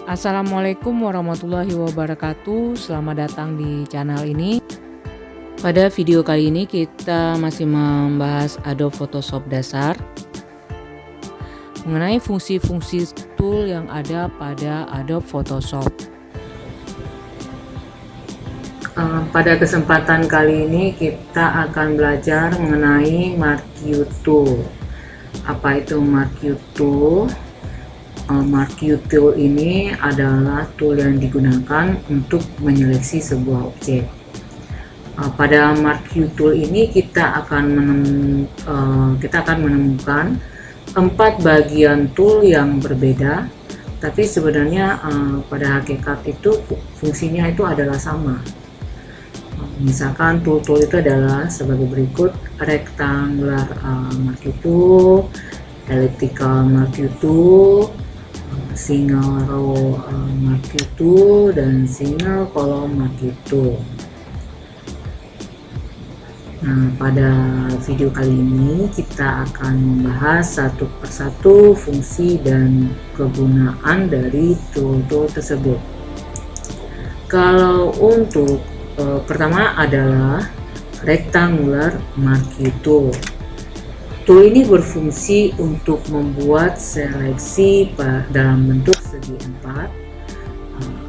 Assalamualaikum warahmatullahi wabarakatuh. Selamat datang di channel ini. Pada video kali ini kita masih membahas Adobe Photoshop dasar mengenai fungsi-fungsi tool yang ada pada Adobe Photoshop. Pada kesempatan kali ini kita akan belajar mengenai Marquee Tool. Apa itu Marquee Tool? Marquee Tool ini adalah tool yang digunakan untuk menyeleksi sebuah objek. Pada Marquee Tool ini kita akan menemukan 4 bagian tool yang berbeda, tapi sebenarnya pada hakikat itu fungsinya itu adalah sama. Misalkan tool-tool itu adalah sebagai berikut: rectangular Marquee Tool, elliptical Marquee Tool, single row Marquee Tool, dan single column Marquee Tool. Nah, pada video kali ini kita akan membahas satu persatu fungsi dan kegunaan dari tool-tool tersebut. Kalau untuk pertama adalah rectangular Marquee Tool. Tool ini berfungsi untuk membuat seleksi dalam bentuk segi 4.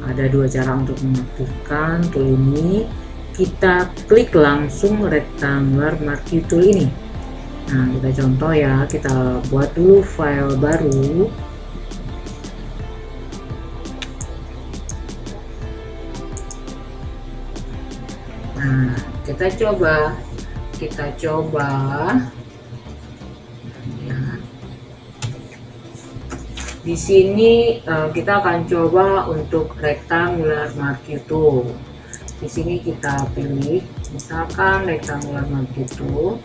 Ada 2 cara untuk mengaktifkan tool ini. Kita klik langsung rectangular Marquee Tool ini. Nah, kita contoh ya, kita buat dulu file baru. Nah, kita coba. Di sini kita akan coba untuk rectangular Marquee Tool. Di sini kita pilih misalkan rectangular Marquee Tool.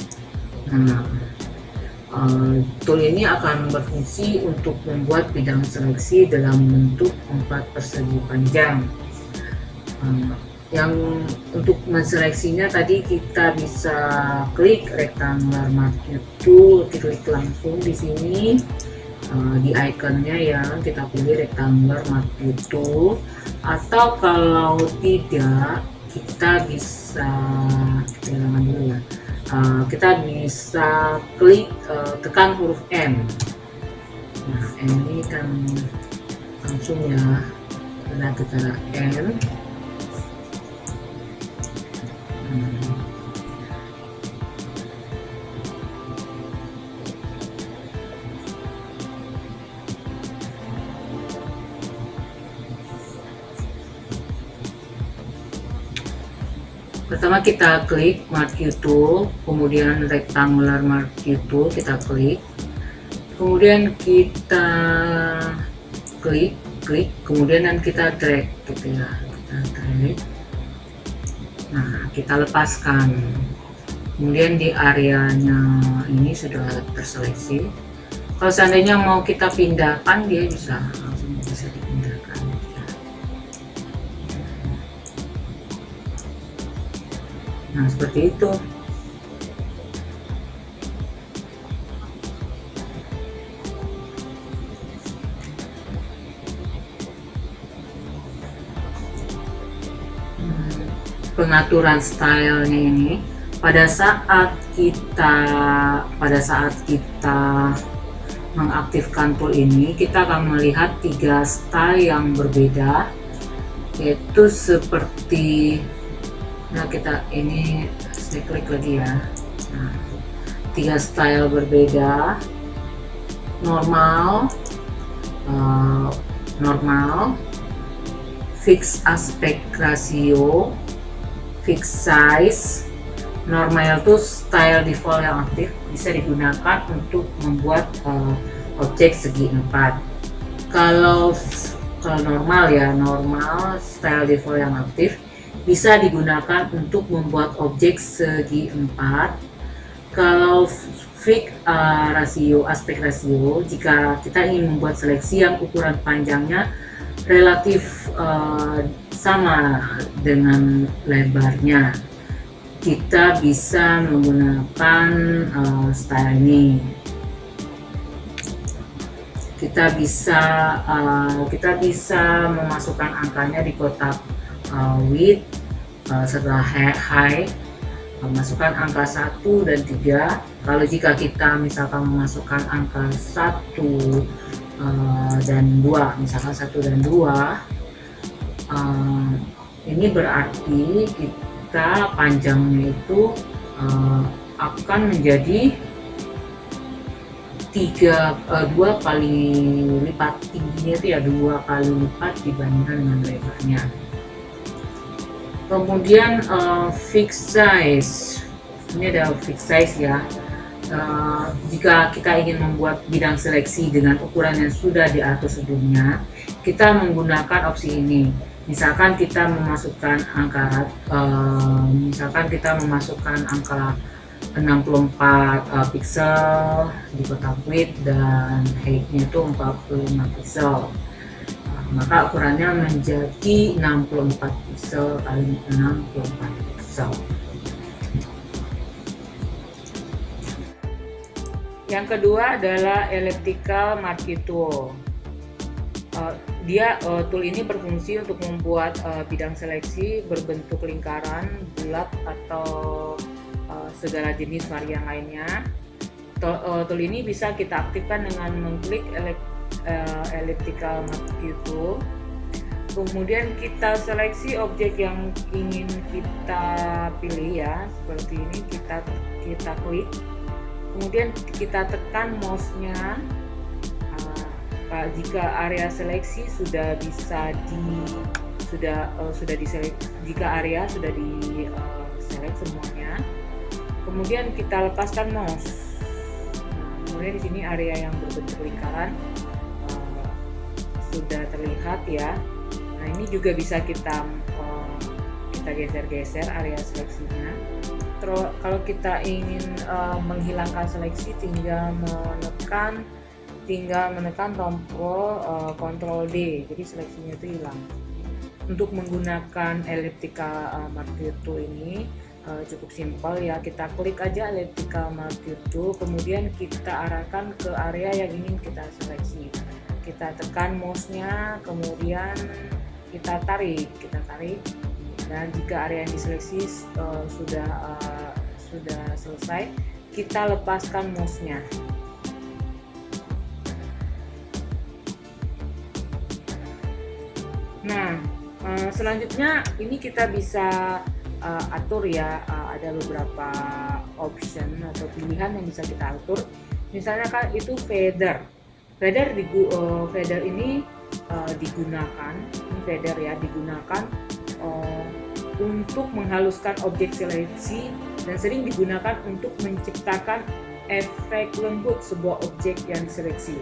Nah, tool ini akan berfungsi untuk membuat bidang seleksi dalam bentuk 4 persegi panjang. Yang untuk menseleksinya tadi kita bisa klik rectangular Marquee Tool, klik langsung di sini. Di ikonnya ya, kita pilih rectangular Marquee Tool, atau kalau tidak kita bisa kita bisa klik tekan huruf M. Nah, M ini kan langsung ya, karena kita M. Pertama kita klik Marquee Tool, kemudian rectangular Marquee Tool kita klik, kemudian kita klik, kemudian kita drag gitu ya, kita drag. Nah, kita lepaskan. Kemudian di areanya ini sudah terseleksi. Kalau seandainya mau kita pindahkan, dia bisa langsung bisa dipindahkan. Nah, seperti itu. Pengaturan stylenya ini pada saat kita mengaktifkan tool ini, kita akan melihat 3 style yang berbeda, yaitu seperti, nah saya klik lagi ya. Nah, 3 style berbeda: normal, fix aspect ratio, fix size. Normal itu style default yang aktif, bisa digunakan untuk membuat objek segi 4. Kalau normal ya, normal style default yang aktif bisa digunakan untuk membuat objek segi 4. Kalau fix rasio, aspek rasio, jika kita ingin membuat seleksi yang ukuran panjangnya relatif sama dengan lebarnya, kita bisa menggunakan style ini. kita bisa memasukkan angkanya di kotak width. Setelah high, masukkan angka 1 dan 3. Kalau jika kita misalkan memasukkan angka 1 dan 2, misalkan 1 dan 2, ini berarti kita panjangnya itu akan menjadi 2 kali lipat, tingginya itu ya 2 kali lipat dibandingkan dengan lebarnya. Kemudian fixed size, ini ada fixed size ya. Jika kita ingin membuat bidang seleksi dengan ukuran yang sudah diatur sebelumnya, kita menggunakan opsi ini. Misalkan kita memasukkan angka 64 pixel di kotak width dan height-nya itu 45 pixel. Maka ukurannya menjadi 64 pixel kali 64 pixel. Yang kedua adalah elliptical marquee tool. Tool ini berfungsi untuk membuat bidang seleksi berbentuk lingkaran, bulat atau segala jenis varian lainnya. Tool ini bisa kita aktifkan dengan mengklik elliptical marquee tool. Kemudian kita seleksi objek yang ingin kita pilih ya, seperti ini. Kita klik, kemudian kita tekan mouse-nya. Jika area seleksi sudah diseleksi, jika area sudah diselect semuanya, kemudian kita lepaskan mouse. Kemudian di sini area yang berbentuk lingkaran sudah terlihat ya. Nah, ini juga bisa kita geser-geser area seleksinya. Kalau kita ingin menghilangkan seleksi, tinggal menekan tombol Ctrl D, jadi seleksinya itu hilang. Untuk menggunakan elliptical marquee tool ini cukup simpel ya, kita klik aja elliptical marquee tool, kemudian kita arahkan ke area yang ingin kita seleksi. Kita tekan mouse-nya, kemudian kita tarik, dan jika area yang diseleksi sudah selesai, kita lepaskan mouse-nya. Nah, selanjutnya ini kita bisa atur ya, ada beberapa option atau pilihan yang bisa kita atur. Misalnya kan itu feather ini digunakan untuk menghaluskan objek seleksi dan sering digunakan untuk menciptakan efek lembut sebuah objek yang diseleksi.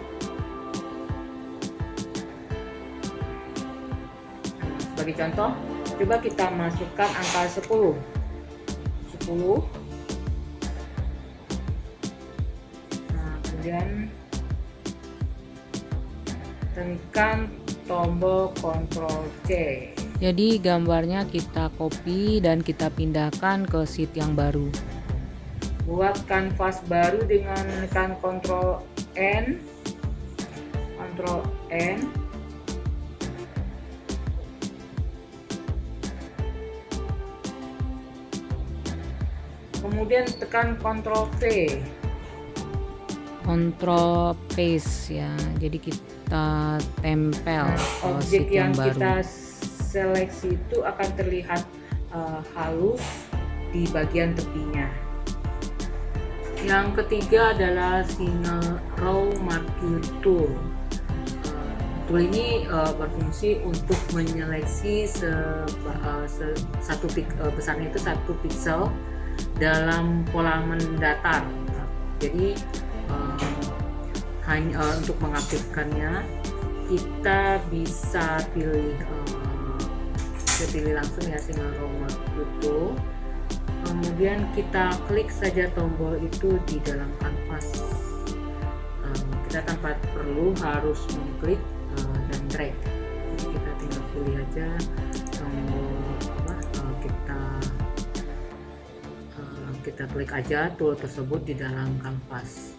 Sebagai contoh, coba kita masukkan angka 10. Nah, kemudian tekan tombol Ctrl C. Jadi gambarnya kita copy dan kita pindahkan ke sheet yang baru. Buat kanvas baru dengan menekan Ctrl N. Kemudian tekan Ctrl V. Ctrl paste ya. Jadi kita tempel objek sheet yang baru. Kita seleksi itu akan terlihat halus di bagian tepinya. Yang ketiga adalah single row marquee tool. Tool ini berfungsi untuk menyeleksi besarnya itu 1 pixel dalam pola datar. Jadi hanya untuk mengaktifkannya kita bisa pilih langsung ya single row marquee tool. Kemudian kita klik saja tombol itu di dalam kanvas. Kita tanpa perlu harus mengklik dan drag. Jadi kita tinggal pilih aja tombol kita klik aja tool tersebut di dalam kanvas.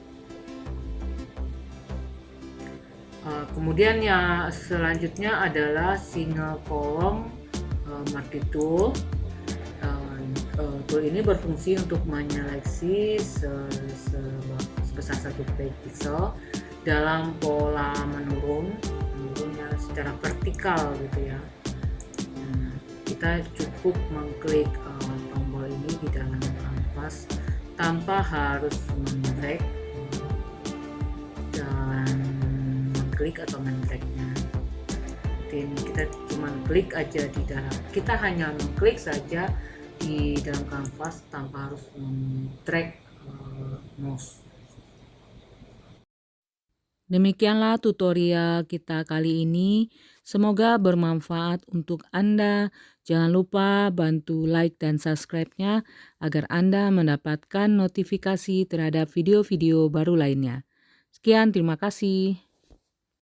Kemudian yang selanjutnya adalah single column marquee tool. Tool ini berfungsi untuk menyeleksi sebesar 1 pixel dalam pola menurunnya secara vertikal gitu ya. Kita cukup mengklik tombol ini di dalam kanvas tanpa harus mendrag dan mengklik atau mendragnya. Ini kita cuma klik aja di dalam, kita hanya mengklik saja di dalam kanvas tanpa harus mendrag mouse. Demikianlah tutorial kita kali ini. Semoga bermanfaat untuk Anda. Jangan lupa bantu like dan subscribe-nya agar Anda mendapatkan notifikasi terhadap video-video baru lainnya. Sekian, terima kasih.